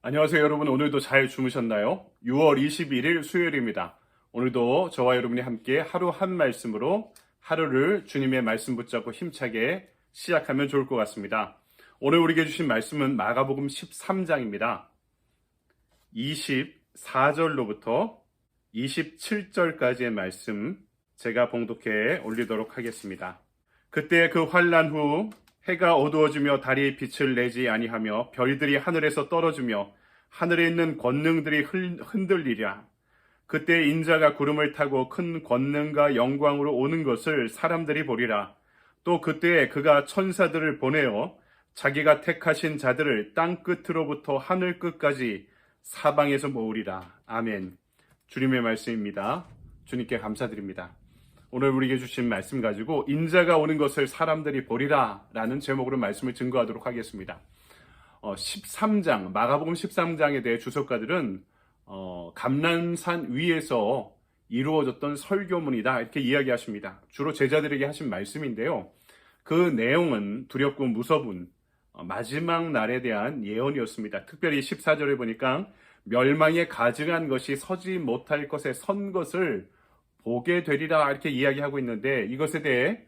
안녕하세요, 여러분. 오늘도 잘 주무셨나요? 6월 21일 수요일입니다. 오늘도 저와 여러분이 함께 하루 한 말씀으로 하루를 주님의 말씀 붙잡고 힘차게 시작하면 좋을 것 같습니다. 오늘 우리에게 주신 말씀은 마가복음 13장입니다. 24절로부터 27절까지의 말씀 제가 봉독해 올리도록 하겠습니다. 그때 그 환난 후 해가 어두워지며 달이 빛을 내지 아니하며 별들이 하늘에서 떨어지며 하늘에 있는 권능들이 흔들리랴. 그때 인자가 구름을 타고 큰 권능과 영광으로 오는 것을 사람들이 보리라. 또 그때 그가 천사들을 보내어 자기가 택하신 자들을 땅 끝으로부터 하늘 끝까지 사방에서 모으리라. 아멘. 주님의 말씀입니다. 주님께 감사드립니다. 오늘 우리에게 주신 말씀 가지고 인자가 오는 것을 사람들이 보리라 라는 제목으로 말씀을 증거하도록 하겠습니다. 13장, 마가복음 13장에 대해 주석가들은 감난산 위에서 이루어졌던 설교문이다 이렇게 이야기하십니다. 주로 제자들에게 하신 말씀인데요. 그 내용은 두렵고 무서운 마지막 날에 대한 예언이었습니다. 특별히 14절에 보니까 멸망에 가증한 것이 서지 못할 것에 선 것을 보게 되리라 이렇게 이야기하고 있는데, 이것에 대해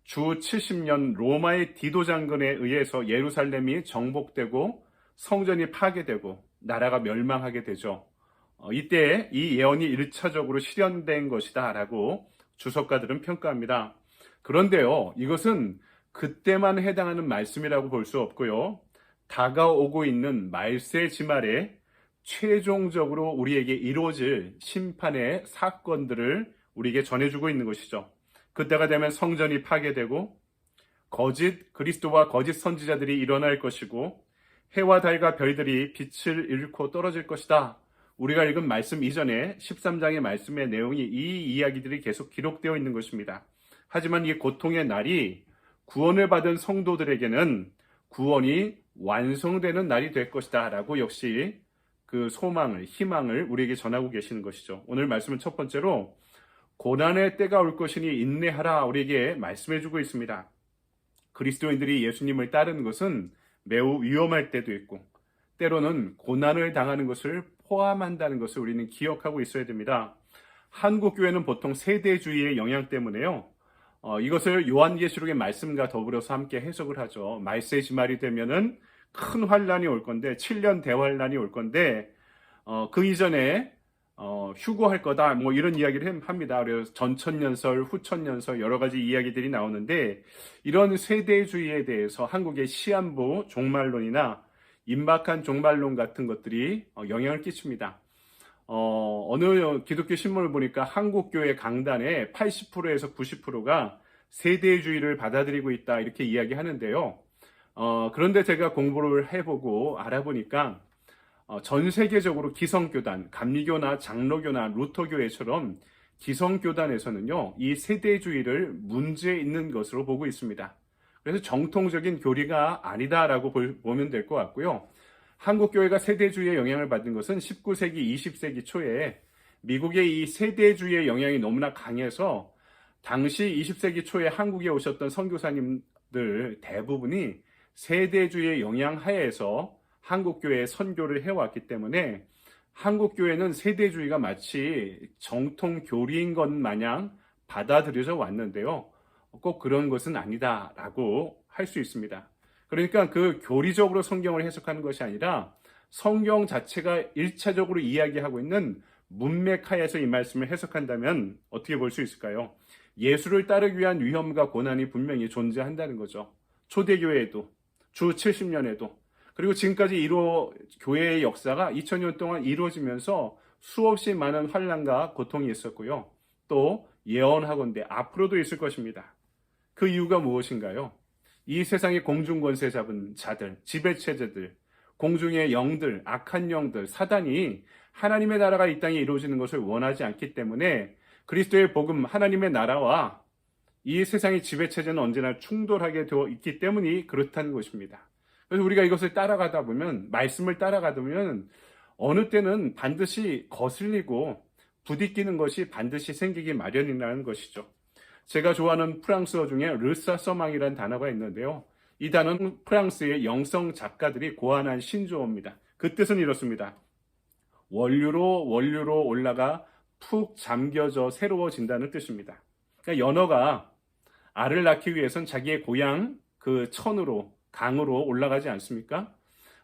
주 70년 로마의 디도 장군에 의해서 예루살렘이 정복되고 성전이 파괴되고 나라가 멸망하게 되죠. 이때 이 예언이 1차적으로 실현된 것이다 라고 주석가들은 평가합니다. 그런데요, 이것은 그때만 해당하는 말씀이라고 볼 수 없고요, 다가오고 있는 말세지말에 최종적으로 우리에게 이루어질 심판의 사건들을 우리에게 전해주고 있는 것이죠. 그때가 되면 성전이 파괴되고 거짓 그리스도와 거짓 선지자들이 일어날 것이고 해와 달과 별들이 빛을 잃고 떨어질 것이다. 우리가 읽은 말씀 이전에 13장의 말씀의 내용이 이 이야기들이 계속 기록되어 있는 것입니다. 하지만 이 고통의 날이 구원을 받은 성도들에게는 구원이 완성되는 날이 될 것이다 라고 역시 그 소망을, 희망을 우리에게 전하고 계시는 것이죠. 오늘 말씀은 첫 번째로 고난의 때가 올 것이니 인내하라 우리에게 말씀해주고 있습니다. 그리스도인들이 예수님을 따르는 것은 매우 위험할 때도 있고 때로는 고난을 당하는 것을 포함한다는 것을 우리는 기억하고 있어야 됩니다. 한국 교회는 보통 세대주의의 영향 때문에요, 이것을 요한계시록의 말씀과 더불어서 함께 해석을 하죠. 말세지말이 되면은 큰 환란이 올 건데, 7년 대환란이 올 건데 그 이전에 휴거할 거다 뭐 이런 이야기를 합니다. 그래서 전천년설, 후천년설 여러 가지 이야기들이 나오는데, 이런 세대주의에 대해서 한국의 시한부 종말론이나 임박한 종말론 같은 것들이 영향을 끼칩니다. 어느 기독교 신문을 보니까 한국교회 강단의 80%에서 90%가 세대주의를 받아들이고 있다 이렇게 이야기하는데요. 그런데 제가 공부를 해보고 알아보니까 전 세계적으로 기성교단, 감리교나 장로교나 루터교회처럼 기성교단에서는요, 이 세대주의를 문제 있는 것으로 보고 있습니다. 그래서 정통적인 교리가 아니다라고 보면 될 것 같고요. 한국교회가 세대주의의 영향을 받은 것은 19세기, 20세기 초에 미국의 이 세대주의의 영향이 너무나 강해서 당시 20세기 초에 한국에 오셨던 선교사님들 대부분이 세대주의의 영향 하에서 한국교회에 선교를 해왔기 때문에 한국교회는 세대주의가 마치 정통 교리인 것 마냥 받아들여져 왔는데요, 꼭 그런 것은 아니다라고 할 수 있습니다. 그러니까 그 교리적으로 성경을 해석하는 것이 아니라 성경 자체가 1차적으로 이야기하고 있는 문맥 하에서 이 말씀을 해석한다면 어떻게 볼 수 있을까요? 예수를 따르기 위한 위험과 고난이 분명히 존재한다는 거죠. 초대교회에도, 주 70년에도, 그리고 지금까지 교회의 역사가 2000년 동안 이루어지면서 수없이 많은 환난과 고통이 있었고요, 또 예언하건대 앞으로도 있을 것입니다. 그 이유가 무엇인가요? 이 세상의 공중권세 잡은 자들, 지배체제들, 공중의 영들, 악한 영들, 사단이 하나님의 나라가 이 땅에 이루어지는 것을 원하지 않기 때문에 그리스도의 복음, 하나님의 나라와 이 세상의 지배체제는 언제나 충돌하게 되어 있기 때문이 그렇다는 것입니다. 그래서 우리가 이것을 따라가다 보면, 말씀을 따라가다 보면 어느 때는 반드시 거슬리고 부딪히는 것이 반드시 생기기 마련이라는 것이죠. 제가 좋아하는 프랑스어 중에 르사서망이라는 단어가 있는데요, 이 단어는 프랑스의 영성 작가들이 고안한 신조어입니다. 그 뜻은 이렇습니다. 원류로 올라가 푹 잠겨져 새로워진다는 뜻입니다. 그러니까 연어가 알을 낳기 위해선 자기의 고향 그 천으로 강으로 올라가지 않습니까?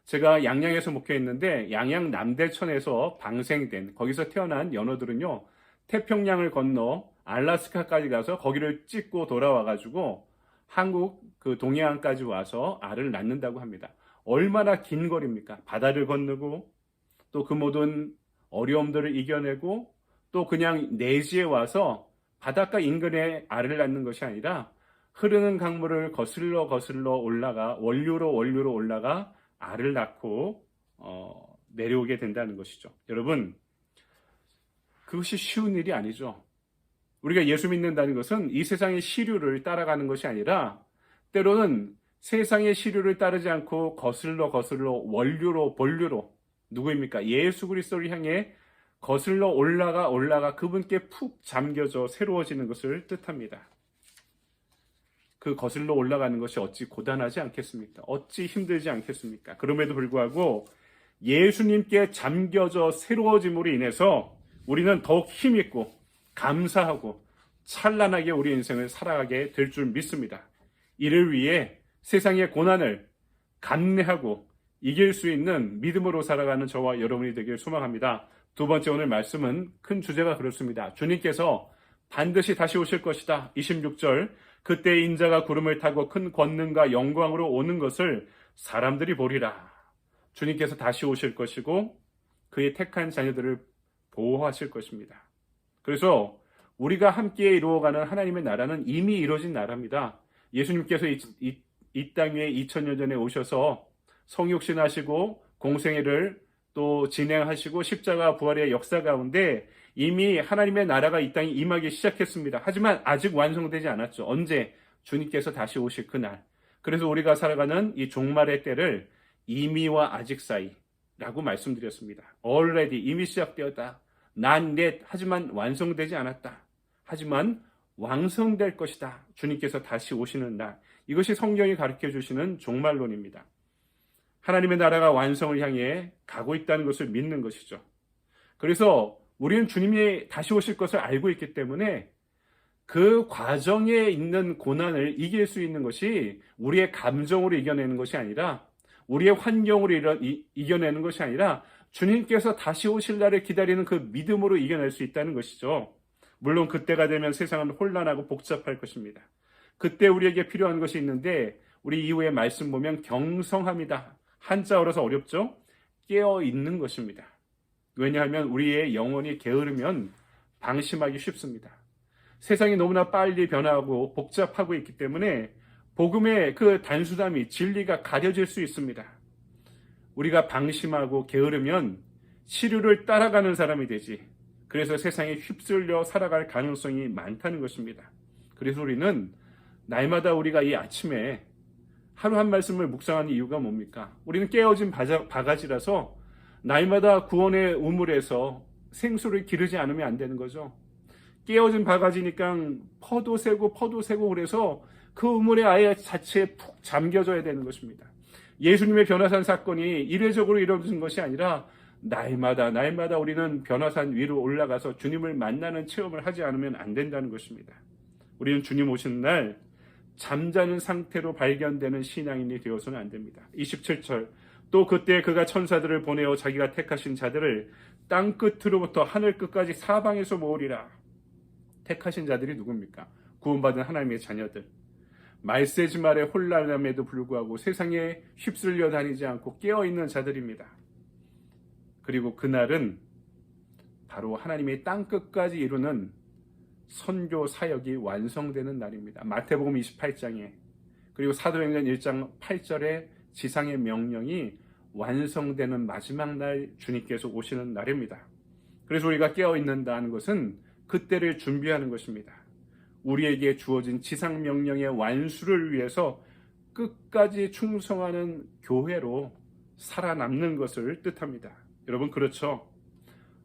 제가 양양에서 목회했는데 양양 남대천에서 방생된 거기서 태어난 연어들은요, 태평양을 건너 알래스카까지 가서 거기를 찍고 돌아와가지고 한국 그 동해안까지 와서 알을 낳는다고 합니다. 얼마나 긴 거리입니까? 바다를 건너고 또 그 모든 어려움들을 이겨내고 또 그냥 내지에 와서 바닷가 인근에 알을 낳는 것이 아니라 흐르는 강물을 거슬러 올라가 원류로 올라가 알을 낳고 내려오게 된다는 것이죠. 여러분, 그것이 쉬운 일이 아니죠. 우리가 예수 믿는다는 것은 이 세상의 시류를 따라가는 것이 아니라 때로는 세상의 시류를 따르지 않고 거슬러 원류로 본류로 누구입니까? 예수 그리스도를 향해 거슬러 올라가 그분께 푹 잠겨져 새로워지는 것을 뜻합니다. 그 거슬러 올라가는 것이 어찌 고단하지 않겠습니까? 어찌 힘들지 않겠습니까? 그럼에도 불구하고 예수님께 잠겨져 새로워짐으로 인해서 우리는 더욱 힘있고 감사하고 찬란하게 우리 인생을 살아가게 될 줄 믿습니다. 이를 위해 세상의 고난을 감내하고 이길 수 있는 믿음으로 살아가는 저와 여러분이 되길 소망합니다. 두 번째 오늘 말씀은 큰 주제가 그렇습니다. 주님께서 반드시 다시 오실 것이다. 26절, 그때 인자가 구름을 타고 큰 권능과 영광으로 오는 것을 사람들이 보리라. 주님께서 다시 오실 것이고 그의 택한 자녀들을 보호하실 것입니다. 그래서 우리가 함께 이루어가는 하나님의 나라는 이미 이루어진 나라입니다. 예수님께서 이 땅 위에 2000년 전에 오셔서 성육신하시고 공생애를 또 진행하시고 십자가 부활의 역사 가운데 이미 하나님의 나라가 이 땅에 임하기 시작했습니다. 하지만 아직 완성되지 않았죠. 언제? 주님께서 다시 오실 그날. 그래서 우리가 살아가는 이 종말의 때를 이미와 아직 사이라고 말씀드렸습니다. already, 이미 시작되었다. not yet, 하지만 완성되지 않았다. 하지만 완성될 것이다. 주님께서 다시 오시는 날. 이것이 성경이 가르쳐 주시는 종말론입니다. 하나님의 나라가 완성을 향해 가고 있다는 것을 믿는 것이죠. 그래서 우리는 주님이 다시 오실 것을 알고 있기 때문에 그 과정에 있는 고난을 이길 수 있는 것이 우리의 감정으로 이겨내는 것이 아니라 우리의 환경으로 이겨내는 것이 아니라 주님께서 다시 오실 날을 기다리는 그 믿음으로 이겨낼 수 있다는 것이죠. 물론 그때가 되면 세상은 혼란하고 복잡할 것입니다. 그때 우리에게 필요한 것이 있는데 우리 이후에 말씀 보면 경성함이다. 한자어라서 어렵죠? 깨어있는 것입니다. 왜냐하면 우리의 영혼이 게으르면 방심하기 쉽습니다. 세상이 너무나 빨리 변화하고 복잡하고 있기 때문에 복음의 그 단순함이 진리가 가려질 수 있습니다. 우리가 방심하고 게으르면 시류를 따라가는 사람이 되지. 그래서 세상에 휩쓸려 살아갈 가능성이 많다는 것입니다. 그래서 우리는 날마다 우리가 이 아침에 하루 한 말씀을 묵상하는 이유가 뭡니까? 우리는 깨어진 바가지라서 날마다 구원의 우물에서 생수를 기르지 않으면 안 되는 거죠. 깨어진 바가지니까 퍼도 새고 그래서 그 우물에 아예 자체에 푹 잠겨져야 되는 것입니다. 예수님의 변화산 사건이 이례적으로 이루어진 것이 아니라 날마다 우리는 변화산 위로 올라가서 주님을 만나는 체험을 하지 않으면 안 된다는 것입니다. 우리는 주님 오시는 날 잠자는 상태로 발견되는 신앙인이 되어서는 안 됩니다. 27절, 또 그때 그가 천사들을 보내어 자기가 택하신 자들을 땅 끝으로부터 하늘 끝까지 사방에서 모으리라. 택하신 자들이 누굽니까? 구원받은 하나님의 자녀들. 말세지 말의 혼란함에도 불구하고 세상에 휩쓸려 다니지 않고 깨어있는 자들입니다. 그리고 그날은 바로 하나님의 땅 끝까지 이루는 선교 사역이 완성되는 날입니다. 마태복음 28장에 그리고 사도행전 1장 8절에 지상의 명령이 완성되는 마지막 날 주님께서 오시는 날입니다. 그래서 우리가 깨어있는다는 것은 그때를 준비하는 것입니다. 우리에게 주어진 지상 명령의 완수를 위해서 끝까지 충성하는 교회로 살아남는 것을 뜻합니다. 여러분, 그렇죠?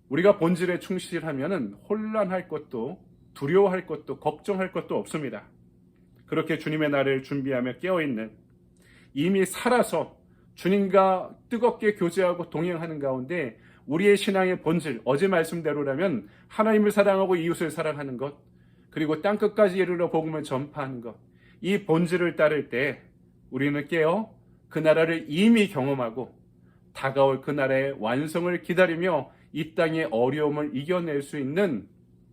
우리가 본질에 충실하면 혼란할 것도 두려워할 것도 걱정할 것도 없습니다. 그렇게 주님의 날을 준비하며 깨어있는, 이미 살아서 주님과 뜨겁게 교제하고 동행하는 가운데 우리의 신앙의 본질, 어제 말씀대로라면 하나님을 사랑하고 이웃을 사랑하는 것, 그리고 땅끝까지 이르러 복음을 전파하는 것, 이 본질을 따를 때 우리는 깨어 그 나라를 이미 경험하고 다가올 그 나라의 완성을 기다리며 이 땅의 어려움을 이겨낼 수 있는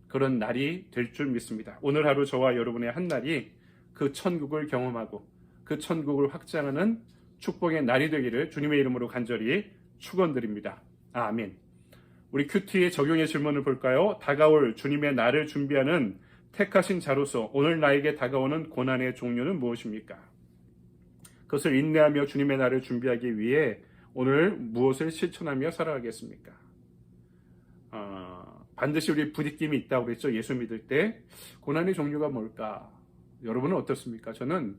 그런 날이 될 줄 믿습니다. 오늘 하루 저와 여러분의 한 날이 그 천국을 경험하고 그 천국을 확장하는 축복의 날이 되기를 주님의 이름으로 간절히 축원드립니다. 아멘. 우리 큐티의 적용의 질문을 볼까요? 다가올 주님의 날을 준비하는 택하신 자로서 오늘 나에게 다가오는 고난의 종류는 무엇입니까? 그것을 인내하며 주님의 날을 준비하기 위해 오늘 무엇을 실천하며 살아가겠습니까? 반드시 우리 부딪힘이 있다고 그랬죠. 예수 믿을 때. 고난의 종류가 뭘까? 여러분은 어떻습니까? 저는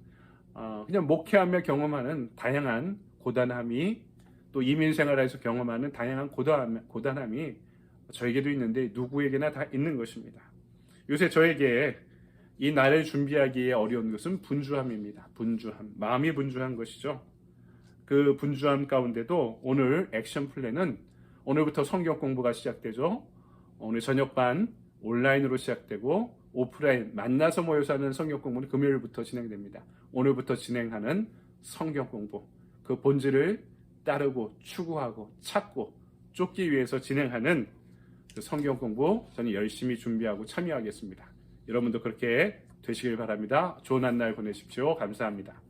그냥 목회하며 경험하는 다양한 고단함이, 또 이민생활에서 경험하는 다양한 고단함이 저에게도 있는데 누구에게나 다 있는 것입니다. 요새 저에게 이 날을 준비하기에 어려운 것은 분주함입니다. 분주함, 마음이 분주한 것이죠. 그 분주함 가운데도 오늘 액션 플랜은 오늘부터 성경 공부가 시작되죠. 오늘 저녁반 온라인으로 시작되고 오프라인 만나서 모여서 하는 성경 공부는 금요일부터 진행됩니다. 오늘부터 진행하는 성경 공부, 그 본질을 따르고 추구하고 찾고 쫓기 위해서 진행하는 그 성경 공부 저는 열심히 준비하고 참여하겠습니다. 여러분도 그렇게 되시길 바랍니다. 좋은 한 날 보내십시오. 감사합니다.